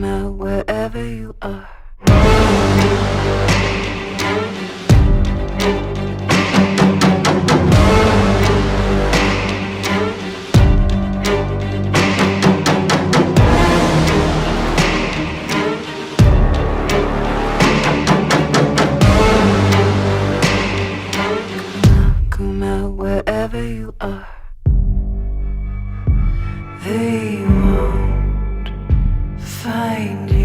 come out wherever you are. Come out wherever you are. They won't find you.